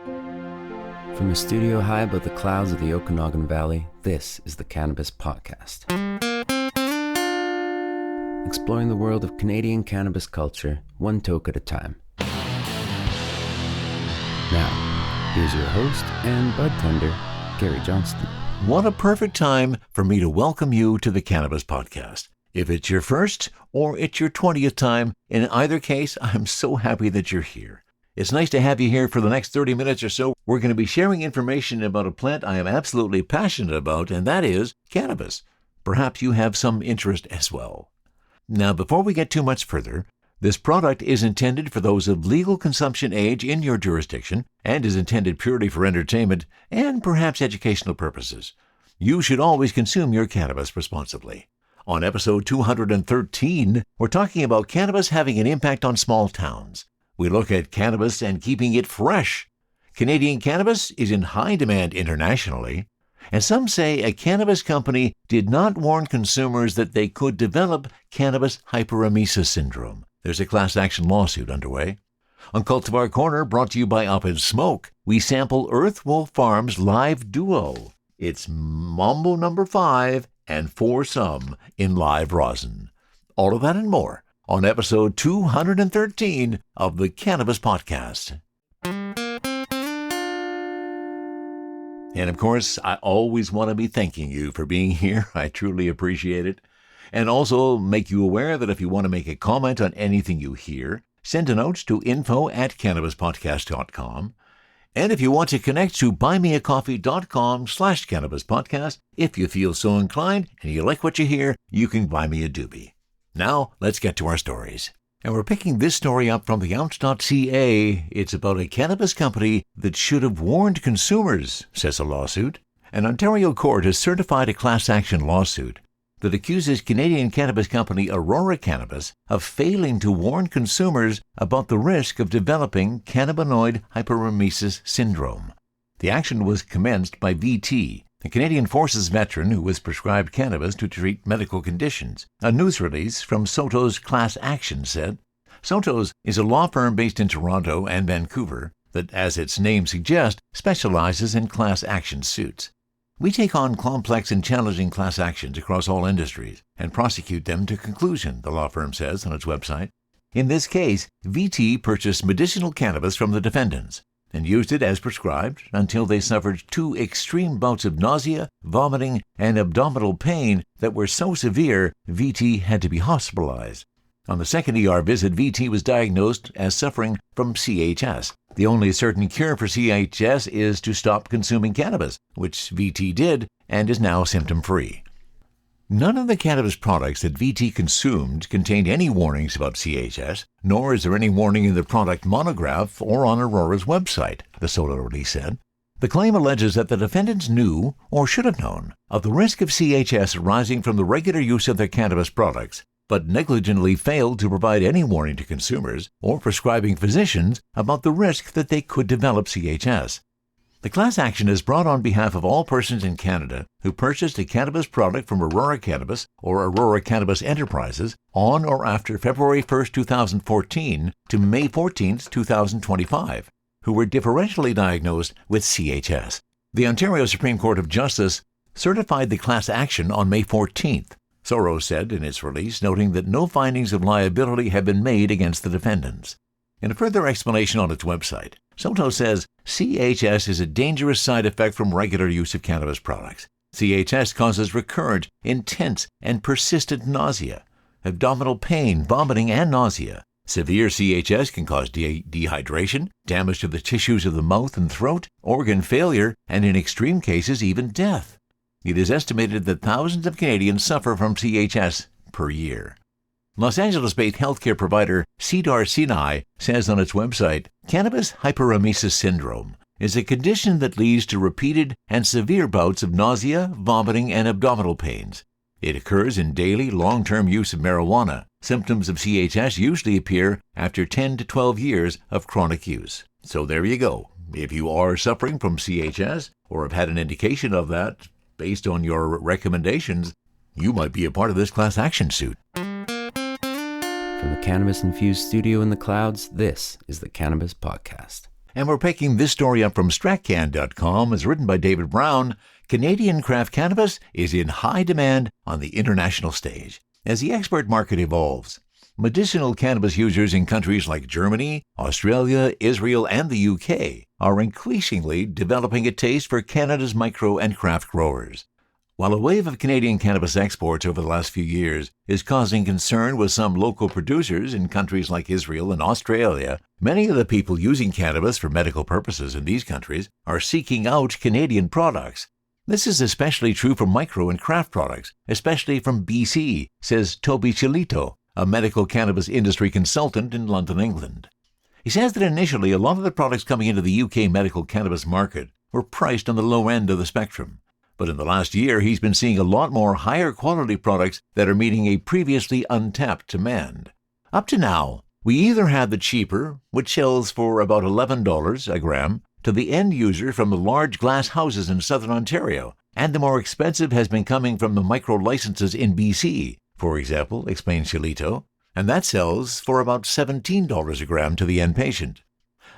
From a studio high above the clouds of the Okanagan Valley, this is the Cannabis Podcast. Exploring the world of Canadian cannabis culture, one toke at a time. Now, here's your host and bud tender, Gary Johnston. What a perfect time for me to welcome you to the Cannabis Podcast. If it's your first or it's your 20th time, in either case, I'm so happy that you're here. It's nice to have you here for the next 30 minutes or so. We're going to be sharing information about a plant I am absolutely passionate about, and that is cannabis. Perhaps you have some interest as well. Now, before we get too much further, this product is intended for those of legal consumption age in your jurisdiction and is intended purely for entertainment and perhaps educational purposes. You should always consume your cannabis responsibly. On episode 213, we're talking about cannabis having an impact on small towns. We look at cannabis and keeping it fresh. Canadian cannabis is in high demand internationally, and some say a cannabis company did not warn consumers that they could develop cannabis hyperemesis syndrome. There's a class action lawsuit underway. On Cultivar Corner, brought to you by Up in Smoke, we sample Earthwolf Farms live duo. It's Mambo number 5 and Foursome in live rosin. All of that and more on episode 213 of the Cannabis Podcast. And of course, I always want to be thanking you for being here. I truly appreciate it. And also make you aware that if you want to make a comment on anything you hear, send a note to info@cannabispodcast.com. And if you want to connect to buymeacoffee.com/cannabispodcast, if you feel so inclined and you like what you hear, you can buy me a doobie. Now, let's get to our stories. And we're picking this story up from theounce.ca. It's about a cannabis company that should have warned consumers, says a lawsuit. An Ontario court has certified a class action lawsuit that accuses Canadian cannabis company Aurora Cannabis of failing to warn consumers about the risk of developing cannabinoid hyperemesis syndrome. The action was commenced by VT, a Canadian Forces veteran who was prescribed cannabis to treat medical conditions. A news release from Soto's Class Action said, Soto's is a law firm based in Toronto and Vancouver that, as its name suggests, specializes in class action suits. We take on complex and challenging class actions across all industries and prosecute them to conclusion, the law firm says on its website. In this case, VT purchased medicinal cannabis from the defendants and used it as prescribed until they suffered 2 extreme bouts of nausea, vomiting, and abdominal pain that were so severe VT had to be hospitalized. On the second ER visit, VT was diagnosed as suffering from CHS. The only certain cure for CHS is to stop consuming cannabis, which VT did and is now symptom-free. None of the cannabis products that VT consumed contained any warnings about CHS, nor is there any warning in the product monograph or on Aurora's website, the Soto release said. The claim alleges that the defendants knew, or should have known, of the risk of CHS arising from the regular use of their cannabis products, but negligently failed to provide any warning to consumers or prescribing physicians about the risk that they could develop CHS. The class action is brought on behalf of all persons in Canada who purchased a cannabis product from Aurora Cannabis or Aurora Cannabis Enterprises on or after February 1, 2014 to May 14, 2025, who were differentially diagnosed with CHS. The Ontario Supreme Court of Justice certified the class action on May 14th, Soros said in its release, noting that no findings of liability have been made against the defendants. In a further explanation on its website, Soto says CHS is a dangerous side effect from regular use of cannabis products. CHS causes recurrent, intense, and persistent nausea, abdominal pain, vomiting, and nausea. Severe CHS can cause dehydration, damage to the tissues of the mouth and throat, organ failure, and in extreme cases, even death. It is estimated that thousands of Canadians suffer from CHS per year. Los Angeles-based healthcare provider Cedar Sinai says on its website, cannabis hyperemesis syndrome is a condition that leads to repeated and severe bouts of nausea, vomiting, and abdominal pains. It occurs in daily, long-term use of marijuana. Symptoms of CHS usually appear after 10 to 12 years of chronic use. So there you go. If you are suffering from CHS or have had an indication of that based on your recommendations, you might be a part of this class action suit. From the cannabis-infused studio in the clouds, this is the Cannabis Podcast. And we're picking this story up from StratCan.com. It's written by David Brown. Canadian craft cannabis is in high demand on the international stage as the export market evolves. Medicinal cannabis users in countries like Germany, Australia, Israel, and the UK are increasingly developing a taste for Canada's micro and craft growers. While a wave of Canadian cannabis exports over the last few years is causing concern with some local producers in countries like Israel and Australia, many of the people using cannabis for medical purposes in these countries are seeking out Canadian products. This is especially true for micro and craft products, especially from BC, says Toby Chilito, a medical cannabis industry consultant in London, England. He says that initially a lot of the products coming into the UK medical cannabis market were priced on the low end of the spectrum. But in the last year, he's been seeing a lot more higher quality products that are meeting a previously untapped demand. Up to now, we either had the cheaper, which sells for about $11 a gram, to the end user from the large glass houses in southern Ontario, and the more expensive has been coming from the micro licenses in BC, for example, explains Chilito, and that sells for about $17 a gram to the end patient.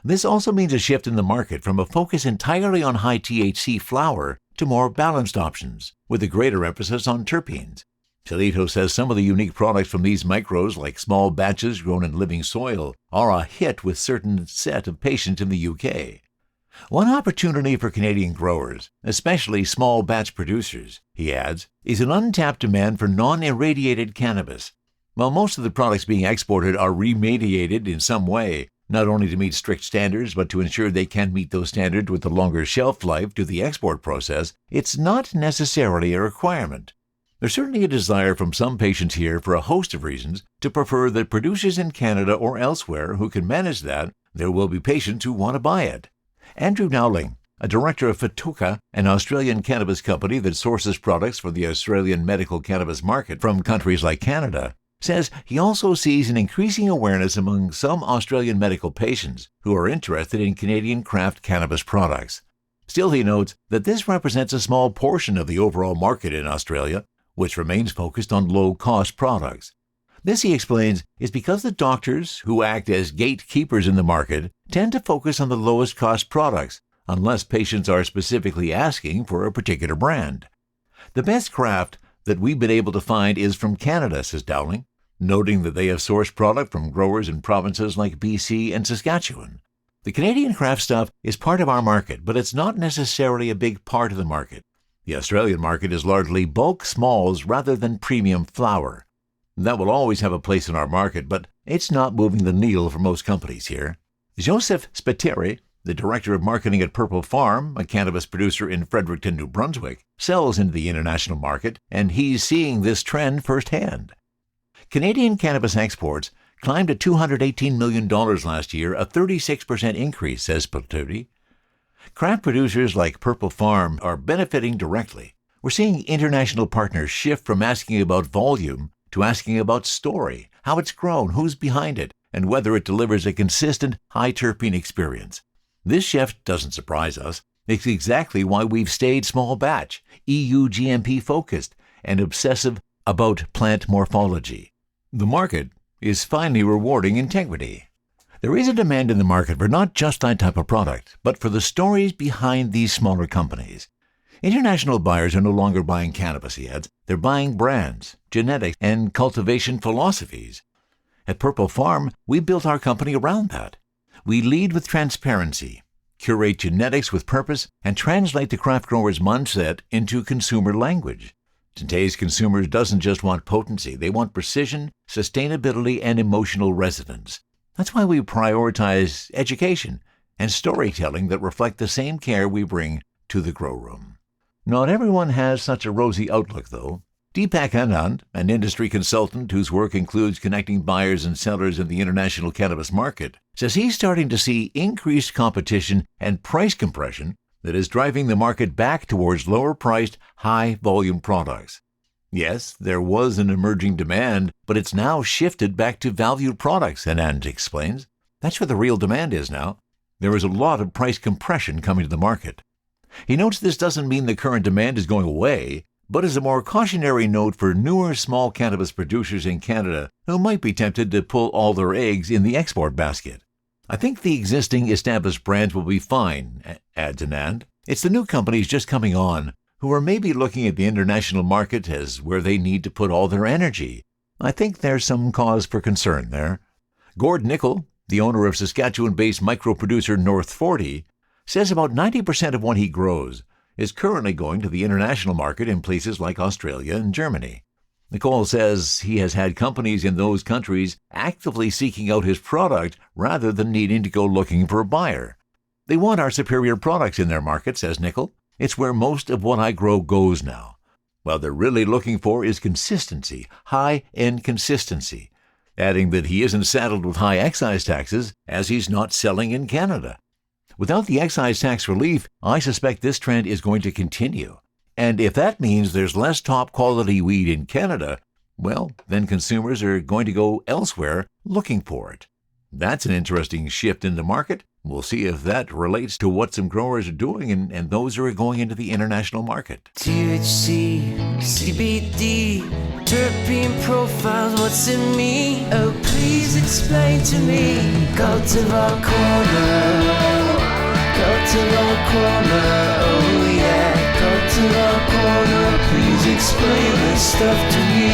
This also means a shift in the market from a focus entirely on high THC flower to more balanced options, with a greater emphasis on terpenes. Chilito says some of the unique products from these micros, like small batches grown in living soil, are a hit with certain set of patients in the UK. One opportunity for Canadian growers, especially small batch producers, he adds, is an untapped demand for non-irradiated cannabis. While most of the products being exported are remediated in some way, not only to meet strict standards, but to ensure they can meet those standards with a longer shelf life to the export process, it's not necessarily a requirement. There's certainly a desire from some patients here for a host of reasons to prefer that producers in Canada or elsewhere who can manage that. There will be patients who want to buy it. Andrew Nowling, a director of Fatuka, an Australian cannabis company that sources products for the Australian medical cannabis market from countries like Canada, says he also sees an increasing awareness among some Australian medical patients who are interested in Canadian craft cannabis products. Still, he notes that this represents a small portion of the overall market in Australia, which remains focused on low-cost products. This, he explains, is because the doctors, who act as gatekeepers in the market, tend to focus on the lowest-cost products, unless patients are specifically asking for a particular brand. The best craft that we've been able to find is from Canada, says Dowling, noting that they have sourced product from growers in provinces like BC and Saskatchewan. The Canadian craft stuff is part of our market, but it's not necessarily a big part of the market. The Australian market is largely bulk smalls rather than premium flower. That will always have a place in our market, but it's not moving the needle for most companies here. Joseph Spiteri, the director of marketing at Purple Farm, a cannabis producer in Fredericton, New Brunswick, sells into the international market, and he's seeing this trend firsthand. Canadian cannabis exports climbed to $218 million last year, a 36% increase, says Spiteri. Craft producers like Purple Farm are benefiting directly. We're seeing international partners shift from asking about volume to asking about story, how it's grown, who's behind it, and whether it delivers a consistent, high-terpene experience. This shift doesn't surprise us. It's exactly why we've stayed small batch, EU GMP focused, and obsessive about plant morphology. The market is finally rewarding integrity. There is a demand in the market for not just that type of product, but for the stories behind these smaller companies. International buyers are no longer buying cannabis yet. They're buying brands, genetics, and cultivation philosophies. At Purple Farm, we built our company around that. We lead with transparency, curate genetics with purpose, and translate the craft grower's mindset into consumer language. Today's consumers doesn't just want potency, they want precision, sustainability, and emotional resonance. That's why we prioritize education and storytelling that reflect the same care we bring to the grow room. Not everyone has such a rosy outlook, though. Deepak Anand, an industry consultant whose work includes connecting buyers and sellers in the international cannabis market, says he's starting to see increased competition and price compression that is driving the market back towards lower-priced, high-volume products. Yes, there was an emerging demand, but it's now shifted back to valued products, Anand explains. That's where the real demand is now. There is a lot of price compression coming to the market. He notes this doesn't mean the current demand is going away, but is a more cautionary note for newer small cannabis producers in Canada who might be tempted to pull all their eggs in the export basket. I think the existing established brands will be fine, adds Anand. It's the new companies just coming on who are maybe looking at the international market as where they need to put all their energy. I think there's some cause for concern there. Gord Nickel, the owner of Saskatchewan-based micro-producer North 40, says about 90% of what he grows is currently going to the international market in places like Australia and Germany. Nicole says he has had companies in those countries actively seeking out his product rather than needing to go looking for a buyer. They want our superior products in their market, says Nickel. It's where most of what I grow goes now. What they're really looking for is consistency, high-end consistency, adding that he isn't saddled with high excise taxes as he's not selling in Canada. Without the excise tax relief, I suspect this trend is going to continue. And if that means there's less top-quality weed in Canada, well, then consumers are going to go elsewhere looking for it. That's an interesting shift in the market. We'll see if that relates to what some growers are doing and those who are going into the international market. THC, CBD, terpene profiles, what's in me? Oh, please explain to me. Cultivar Corner, Cultivar Corner, oh yeah. Cultivar Corner, please explain this stuff to me.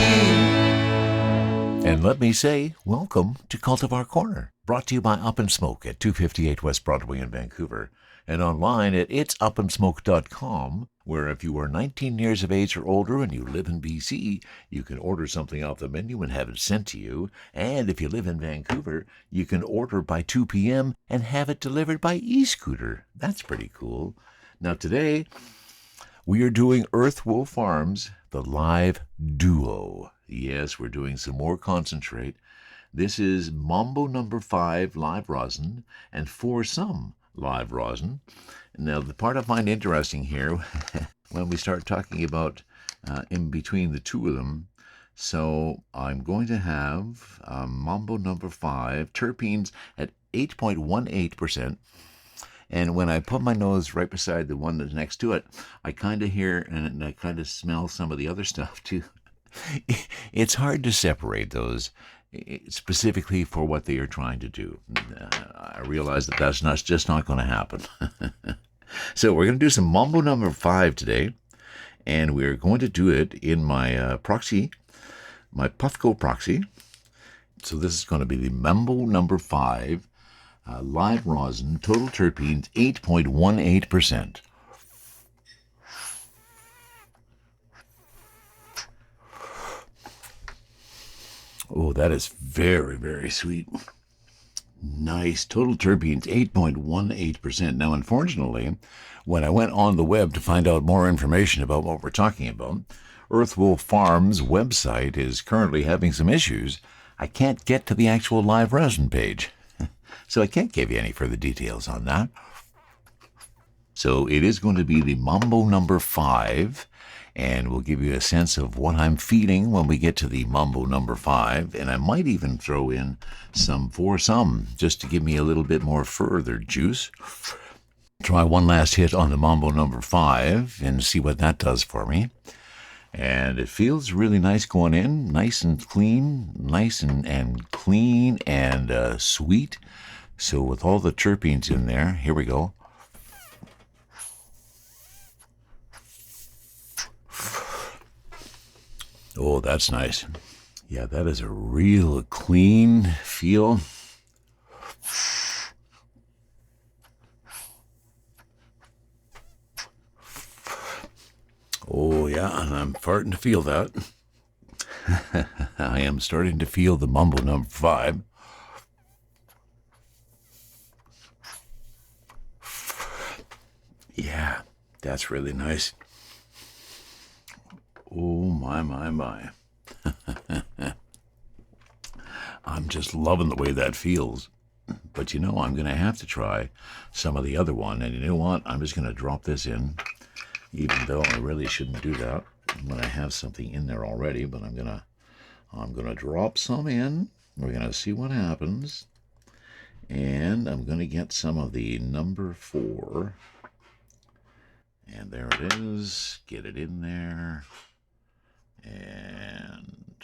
And let me say, welcome to Cultivar Corner, brought to you by Up & Smoke at 258 West Broadway in Vancouver, and online at itsupndsmoke.com, where if you are 19 years of age or older and you live in BC, you can order something off the menu and have it sent to you, and if you live in Vancouver, you can order by 2 p.m. and have it delivered by e-scooter. That's pretty cool. Now today, we are doing Earthwolf Farms, the live duo. Yes, we're doing some more concentrate. This is Mambo number 5 live rosin and For Some live rosin. Now, the part I find interesting here, when we start talking about in between the two of them, so I'm going to have Mambo number 5, terpenes at 8.18%. And when I put my nose right beside the one that's next to it, I kind of hear and I kind of smell some of the other stuff too. It's hard to separate those specifically for what they are trying to do. I realize that that's just not going to happen. So we're going to do some Mambo number 5 today, and we're going to do it in my proxy, my Puffco proxy. So this is going to be the Mambo number 5 live rosin, total terpenes 8.18%. Oh, that is very, very sweet. Nice. Total terpenes 8.18%. Now, unfortunately, when I went on the web to find out more information about what we're talking about, Earthwolf Farms' website is currently having some issues. I can't get to the actual live resin page, so I can't give you any further details on that. So it is going to be the Mambo number 5, and we'll give you a sense of what I'm feeling when we get to the Mambo number 5, and I might even throw in some For Some, just to give me a little bit more further juice. Try one last hit on the Mambo number 5 and see what that does for me. And it feels really nice going in, nice and clean, nice and clean and sweet. So with all the terpenes in there, here we go. Oh, that's nice. Yeah, that is a real clean feel. Oh, yeah, and I'm starting to feel that. I am starting to feel the Mambo number 5. Yeah, that's really nice. Oh, my. I'm just loving the way that feels. But I'm going to have to try some of the other one. And you know what? I'm just going to drop this in, even though I really shouldn't do that when I have something in there already. But I'm going to drop some in. We're going to see what happens. And I'm going to get some of the number 4. And there it is. Get it in there. And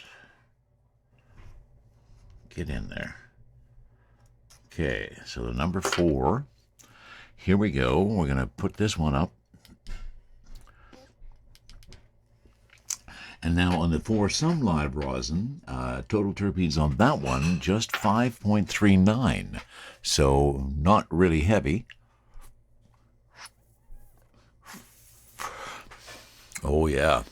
get in there. Okay, so the number 4. Here we go. We're going to put this one up. And now on the 4 some live rosin, total terpenes on that one, just 5.39. So not really heavy. Oh yeah,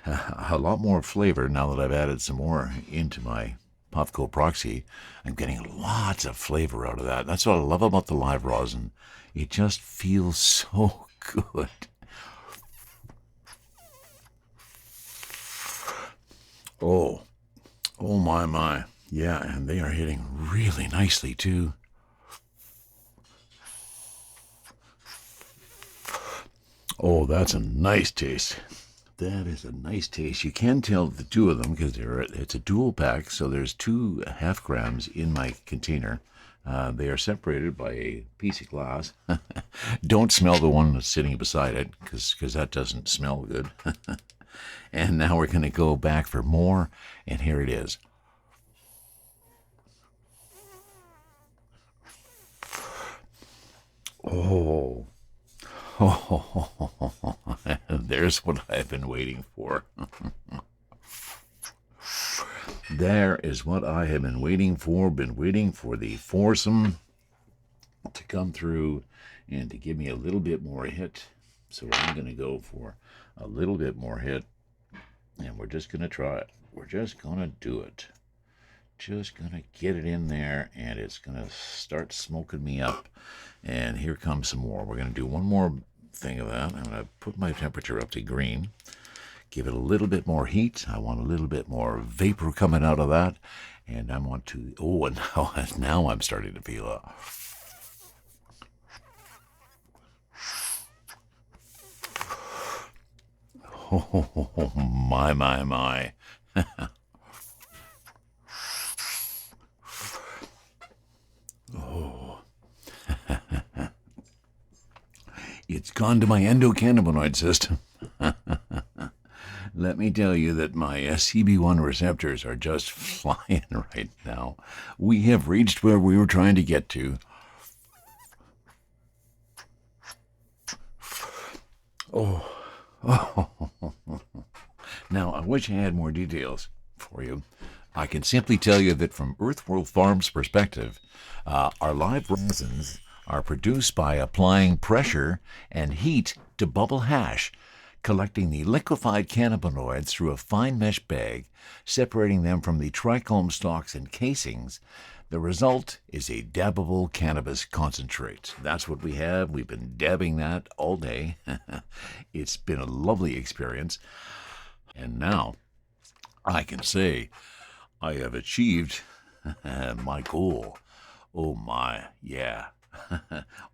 a lot more flavor now that I've added some more into my Puffco Proxy. I'm getting lots of flavor out of that. That's what I love about the live rosin. It just feels so good. Oh my. Yeah, and they are hitting really nicely too. Oh, that's a nice taste. That is a nice taste. You can tell the two of them because it's a dual pack, so there's 2 half grams in my container. They are separated by a piece of glass. Don't smell the one that's sitting beside it because that doesn't smell good. And now we're going to go back for more, and here it is. Oh, there's what I've been waiting for. There is what I have been waiting for. Been waiting for the foursome to come through and to give me a little bit more hit. So I'm going to go for a little bit more hit. And we're just going to try it. We're just going to do it. Just going to get it in there, and it's going to start smoking me up. And here comes some more. We're going to do one more thing of that. I'm going to put my temperature up to green. Give it a little bit more heat. I want a little bit more vapor coming out of that. And I want to... Oh, and now I'm starting to feel it. Oh, my. Oh. It's gone to my endocannabinoid system. Let me tell you that my CB1 receptors are just flying right now. We have reached where we were trying to get to. Oh. Now, I wish I had more details for you. I can simply tell you that from Earthwolf Farms' perspective, our live resins are produced by applying pressure and heat to bubble hash, collecting the liquefied cannabinoids through a fine mesh bag, separating them from the trichome stalks and casings. The result is a dabbable cannabis concentrate. That's what we have. We've been dabbing that all day. It's been a lovely experience. And now I can say I have achieved my goal. Oh my, yeah.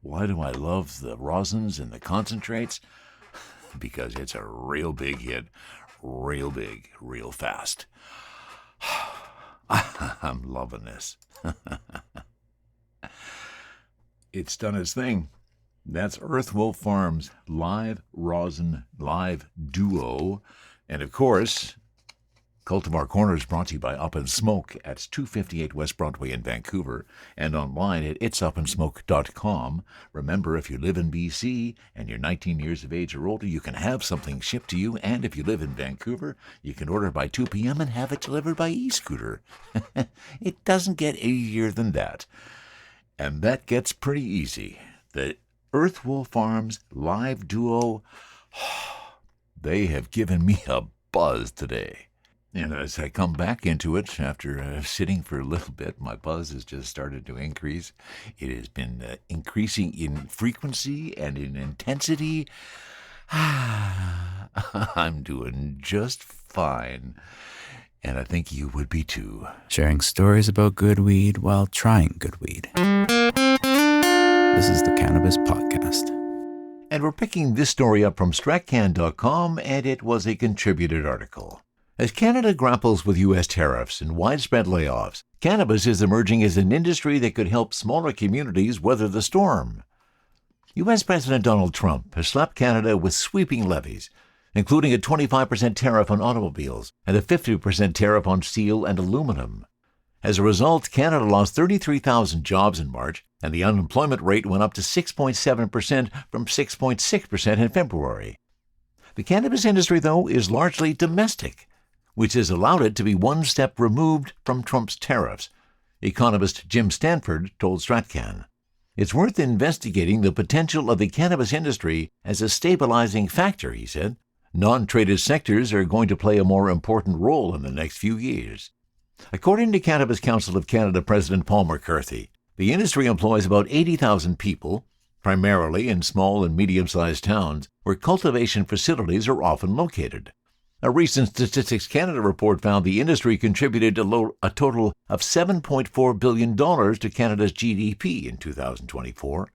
Why do I love the rosins and the concentrates? Because it's a real big hit, real big, real fast. I'm loving this. It's done its thing. That's Earthwolf Farms Live Rosin Live Duo. And of course, Cultivar Corner is brought to you by Up and Smoke at 258 West Broadway in Vancouver and online at itsupandsmoke.com. Remember, if you live in BC and you're 19 years of age or older, you can have something shipped to you. And if you live in Vancouver, you can order by 2 p.m. and have it delivered by e-scooter. It doesn't get easier than that. And that gets pretty easy. The Earthwolf Farms Live Duo, they have given me a buzz today. And as I come back into it after sitting for a little bit, my buzz has just started to increase. It has been increasing in frequency and in intensity. I'm doing just fine. And I think you would be too. Sharing stories about good weed while trying good weed. This is the Cannabis Podcast. And we're picking this story up from stratcan.com, and it was a contributed article. As Canada grapples with U.S. tariffs and widespread layoffs, cannabis is emerging as an industry that could help smaller communities weather the storm. U.S. President Donald Trump has slapped Canada with sweeping levies, including a 25% tariff on automobiles and a 50% tariff on steel and aluminum. As a result, Canada lost 33,000 jobs in March, and the unemployment rate went up to 6.7% from 6.6% in February. The cannabis industry, though, is largely domestic, which has allowed it to be one step removed from Trump's tariffs. Economist Jim Stanford told Stratcan. It's worth investigating the potential of the cannabis industry as a stabilizing factor, he said. Non-traded sectors are going to play a more important role in the next few years. According to Cannabis Council of Canada President Paul McCarthy, the industry employs about 80,000 people, primarily in small and medium-sized towns where cultivation facilities are often located. A recent Statistics Canada report found the industry contributed a total of $7.4 billion to Canada's GDP in 2024.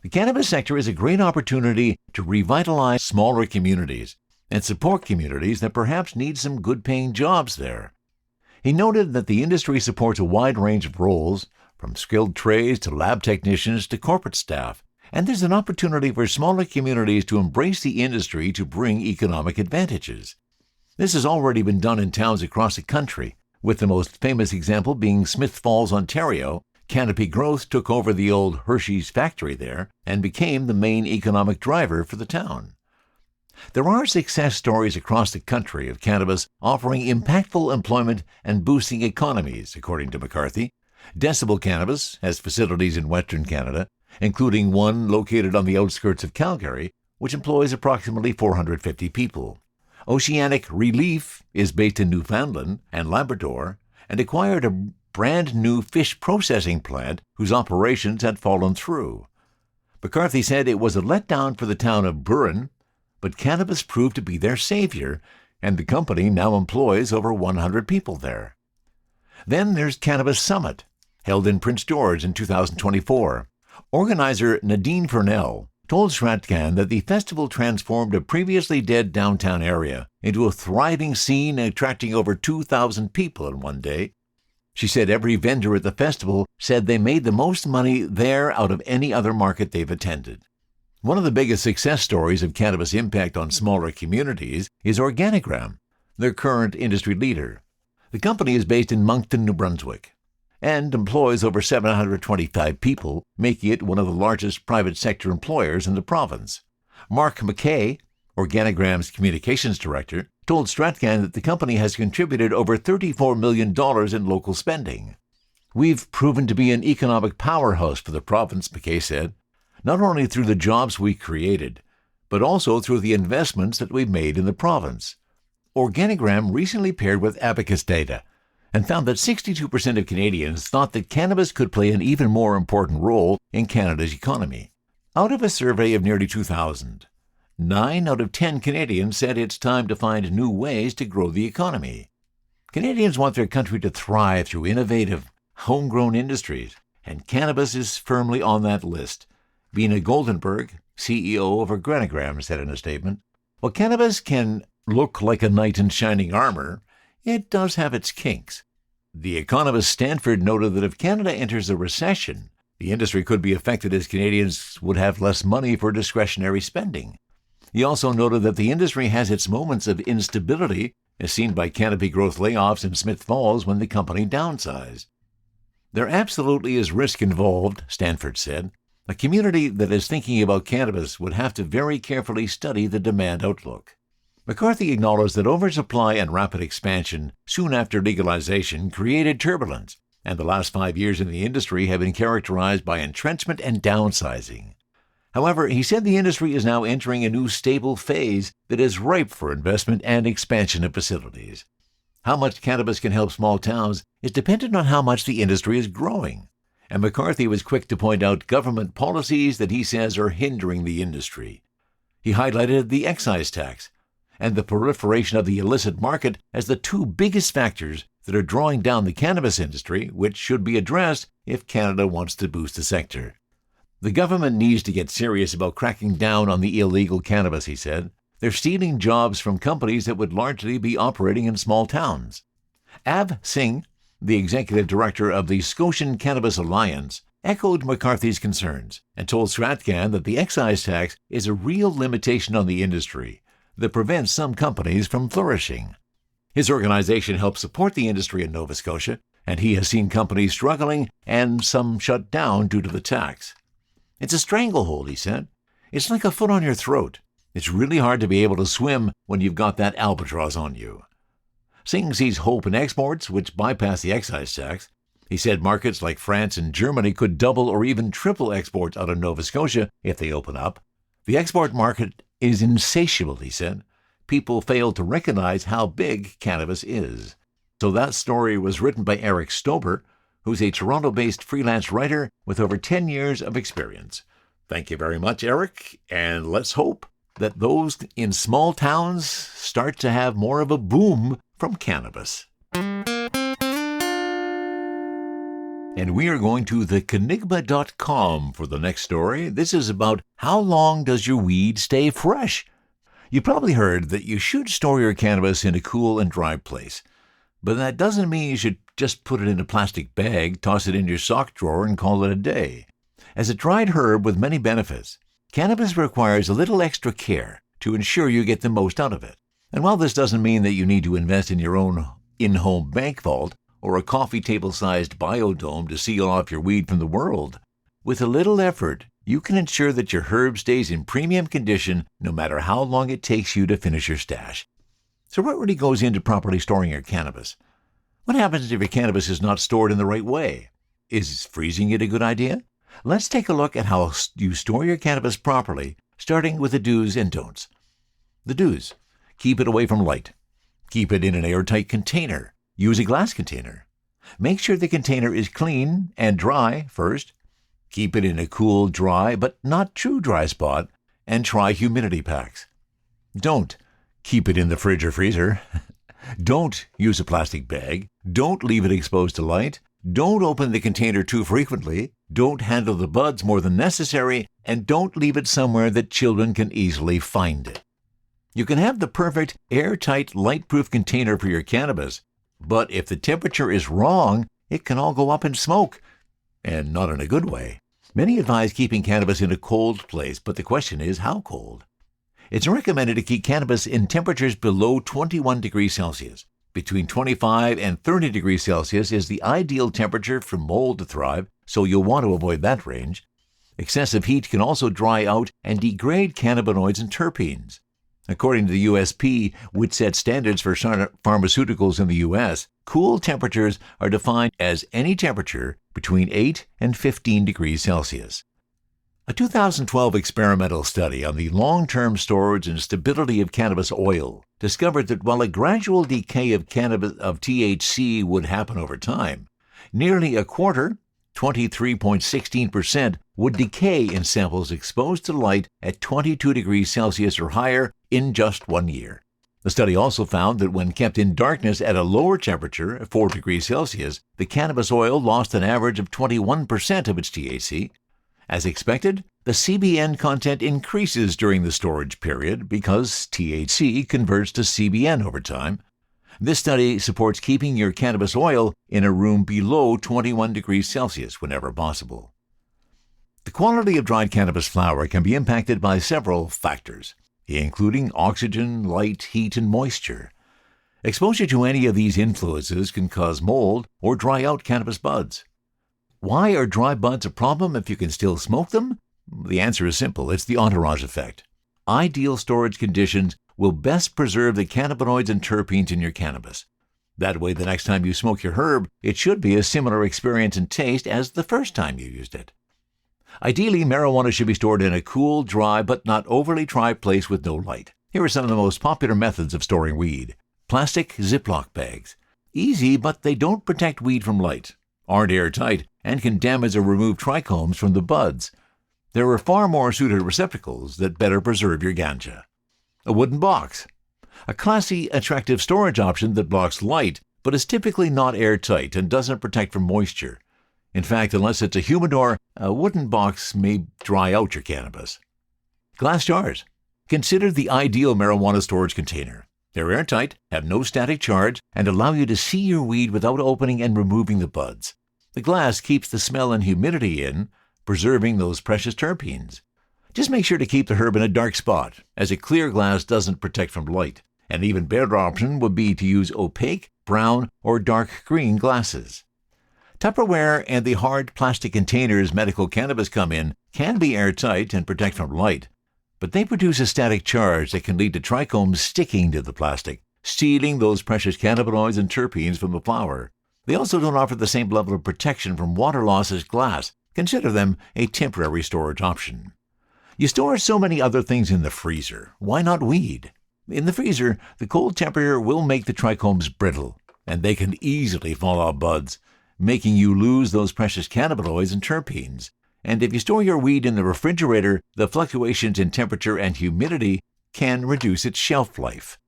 The cannabis sector is a great opportunity to revitalize smaller communities and support communities that perhaps need some good-paying jobs there. He noted that the industry supports a wide range of roles, from skilled trades to lab technicians to corporate staff, and there's an opportunity for smaller communities to embrace the industry to bring economic advantages. This has already been done in towns across the country, with the most famous example being Smith Falls, Ontario. Canopy Growth took over the old Hershey's factory there and became the main economic driver for the town. There are success stories across the country of cannabis offering impactful employment and boosting economies, according to McCarthy. Decibel Cannabis has facilities in Western Canada, including one located on the outskirts of Calgary, which employs approximately 450 people. Oceanic Relief is based in Newfoundland and Labrador and acquired a brand new fish processing plant whose operations had fallen through. McCarthy said it was a letdown for the town of Burin, but cannabis proved to be their savior, and the company now employs over 100 people there. Then there's Cannabis Summit, held in Prince George in 2024. Organizer Nadine Fernell told Stratcan that the festival transformed a previously dead downtown area into a thriving scene attracting over 2,000 people in one day. She said every vendor at the festival said they made the most money there out of any other market they've attended. One of the biggest success stories of cannabis impact on smaller communities is Organigram, their current industry leader. The company is based in Moncton, New Brunswick, and employs over 725 people, making it one of the largest private sector employers in the province. Mark McKay, Organigram's communications director, told Stratcan that the company has contributed over $34 million in local spending. We've proven to be an economic powerhouse for the province, McKay said, not only through the jobs we created, but also through the investments that we've made in the province. Organigram recently paired with Abacus data and found that 62% of Canadians thought that cannabis could play an even more important role in Canada's economy. Out of a survey of nearly 2,000, 9 out of 10 Canadians said it's time to find new ways to grow the economy. Canadians want their country to thrive through innovative, homegrown industries, and cannabis is firmly on that list. Bina Goldenberg, CEO of Organigram, said in a statement, "While cannabis can look like a knight in shining armor, it does have its kinks." The economist Stanford noted that if Canada enters a recession, the industry could be affected as Canadians would have less money for discretionary spending. He also noted that the industry has its moments of instability, as seen by Canopy Growth layoffs in Smith Falls when the company downsized. There absolutely is risk involved, Stanford said. A community that is thinking about cannabis would have to very carefully study the demand outlook. McCarthy acknowledged that oversupply and rapid expansion soon after legalization created turbulence, and the last 5 years in the industry have been characterized by entrenchment and downsizing. However, he said the industry is now entering a new stable phase that is ripe for investment and expansion of facilities. How much cannabis can help small towns is dependent on how much the industry is growing, and McCarthy was quick to point out government policies that he says are hindering the industry. He highlighted the excise tax and the proliferation of the illicit market as the two biggest factors that are drawing down the cannabis industry, which should be addressed if Canada wants to boost the sector. The government needs to get serious about cracking down on the illegal cannabis, he said. They're stealing jobs from companies that would largely be operating in small towns. Av Singh, the executive director of the Scotian Cannabis Alliance, echoed McCarthy's concerns and told Stratcan that the excise tax is a real limitation on the industry that prevents some companies from flourishing. His organization helps support the industry in Nova Scotia, and he has seen companies struggling and some shut down due to the tax. It's a stranglehold, he said. It's like a foot on your throat. It's really hard to be able to swim when you've got that albatross on you. Singh sees hope in exports, which bypass the excise tax. He said markets like France and Germany could double or even triple exports out of Nova Scotia if they open up. The export market is insatiable, he said. People fail to recognize how big cannabis is. So that story was written by Eric Stober, who's a Toronto-based freelance writer with over 10 years of experience. Thank you very much, Eric, and let's hope that those in small towns start to have more of a boom from cannabis. And we are going to thecanigma.com for the next story. This is about how long does your weed stay fresh? You probably heard that you should store your cannabis in a cool and dry place. But that doesn't mean you should just put it in a plastic bag, toss it in your sock drawer, and call it a day. As a dried herb with many benefits, cannabis requires a little extra care to ensure you get the most out of it. And while this doesn't mean that you need to invest in your own in-home bank vault or a coffee table-sized biodome to seal off your weed from the world, with a little effort, you can ensure that your herb stays in premium condition no matter how long it takes you to finish your stash. So what really goes into properly storing your cannabis? What happens if your cannabis is not stored in the right way? Is freezing it a good idea? Let's take a look at how you store your cannabis properly, starting with the do's and don'ts. The do's. Keep it away from light. Keep it in an airtight container. Use a glass container. Make sure the container is clean and dry first. Keep it in a cool, dry, but not too dry spot, and try humidity packs. Don't keep it in the fridge or freezer. Don't use a plastic bag. Don't leave it exposed to light. Don't open the container too frequently. Don't handle the buds more than necessary, and don't leave it somewhere that children can easily find it. You can have the perfect, airtight, light-proof container for your cannabis, but if the temperature is wrong, it can all go up in smoke, and not in a good way. Many advise keeping cannabis in a cold place, but the question is, how cold? It's recommended to keep cannabis in temperatures below 21 degrees Celsius. Between 25 and 30 degrees Celsius is the ideal temperature for mold to thrive, so you'll want to avoid that range. Excessive heat can also dry out and degrade cannabinoids and terpenes. According to the USP, which sets standards for pharmaceuticals in the U.S., cool temperatures are defined as any temperature between 8 and 15 degrees Celsius. A 2012 experimental study on the long-term storage and stability of cannabis oil discovered that while a gradual decay of THC would happen over time, nearly a quarter, 23.16%, would decay in samples exposed to light at 22 degrees Celsius or higher in just 1 year. The study also found that when kept in darkness at a lower temperature, 4 degrees Celsius, the cannabis oil lost an average of 21% of its THC. As expected, the CBN content increases during the storage period because THC converts to CBN over time. This study supports keeping your cannabis oil in a room below 21 degrees Celsius whenever possible. The quality of dried cannabis flower can be impacted by several factors, including oxygen, light, heat, and moisture. Exposure to any of these influences can cause mold or dry out cannabis buds. Why are dry buds a problem if you can still smoke them? The answer is simple. It's the entourage effect. Ideal storage conditions will best preserve the cannabinoids and terpenes in your cannabis. That way, the next time you smoke your herb, it should be a similar experience and taste as the first time you used it. Ideally, marijuana should be stored in a cool, dry, but not overly dry place with no light. Here are some of the most popular methods of storing weed. Plastic Ziploc bags. Easy, but they don't protect weed from light, aren't airtight, and can damage or remove trichomes from the buds. There are far more suited receptacles that better preserve your ganja. A wooden box. A classy, attractive storage option that blocks light, but is typically not airtight and doesn't protect from moisture. In fact, unless it's a humidor, a wooden box may dry out your cannabis. Glass jars. Consider the ideal marijuana storage container. They're airtight, have no static charge, and allow you to see your weed without opening and removing the buds. The glass keeps the smell and humidity in, preserving those precious terpenes. Just make sure to keep the herb in a dark spot, as a clear glass doesn't protect from light. An even better option would be to use opaque, brown, or dark green glasses. Tupperware and the hard plastic containers medical cannabis come in can be airtight and protect from light, but they produce a static charge that can lead to trichomes sticking to the plastic, stealing those precious cannabinoids and terpenes from the flower. They also don't offer the same level of protection from water loss as glass. Consider them a temporary storage option. You store so many other things in the freezer. Why not weed? In the freezer, the cold temperature will make the trichomes brittle, and they can easily fall off buds, making you lose those precious cannabinoids and terpenes. And if you store your weed in the refrigerator, the fluctuations in temperature and humidity can reduce its shelf life.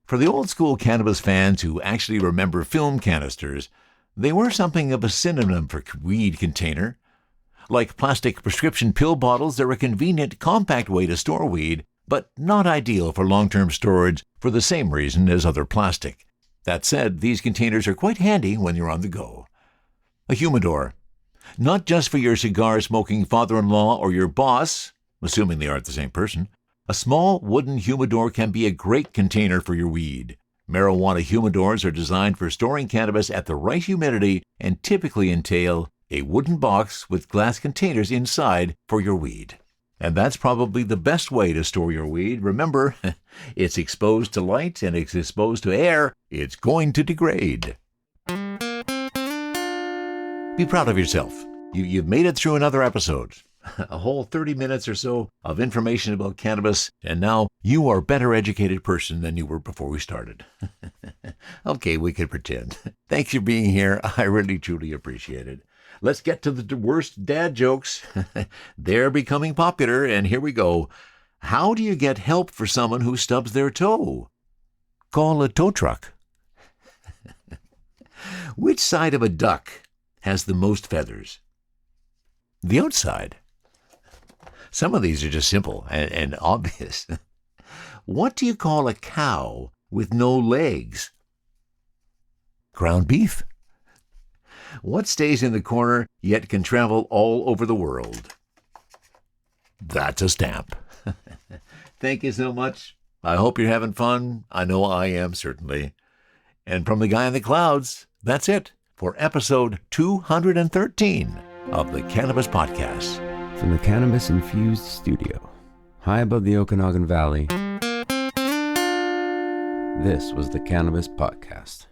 For the old-school cannabis fans who actually remember film canisters, they were something of a synonym for weed container. Like plastic prescription pill bottles, they're a convenient, compact way to store weed, but not ideal for long-term storage for the same reason as other plastic. That said, these containers are quite handy when you're on the go. A humidor. Not just for your cigar-smoking father-in-law or your boss, assuming they aren't the same person. A small wooden humidor can be a great container for your weed. Marijuana humidors are designed for storing cannabis at the right humidity and typically entail a wooden box with glass containers inside for your weed. And that's probably the best way to store your weed. Remember, it's exposed to light and it's exposed to air. It's going to degrade. Be proud of yourself. You've made it through another episode. A whole 30 minutes or so of information about cannabis, and now you are a better educated person than you were before we started. Okay, we can pretend. Thanks for being here. I really, truly appreciate it. Let's get to the worst dad jokes. They're becoming popular, and here we go. How do you get help for someone who stubs their toe? Call a tow truck. Which side of a duck has the most feathers? The outside. Some of these are just simple and obvious. What do you call a cow with no legs? Ground beef. What stays in the corner yet can travel all over the world? That's a stamp. Thank you so much. I hope you're having fun. I know I am, certainly. And from the guy in the clouds, that's it for episode 213 of the Cannabis Podcast. From the Cannabis-infused studio, high above the Okanagan Valley, this was the Cannabis Podcast.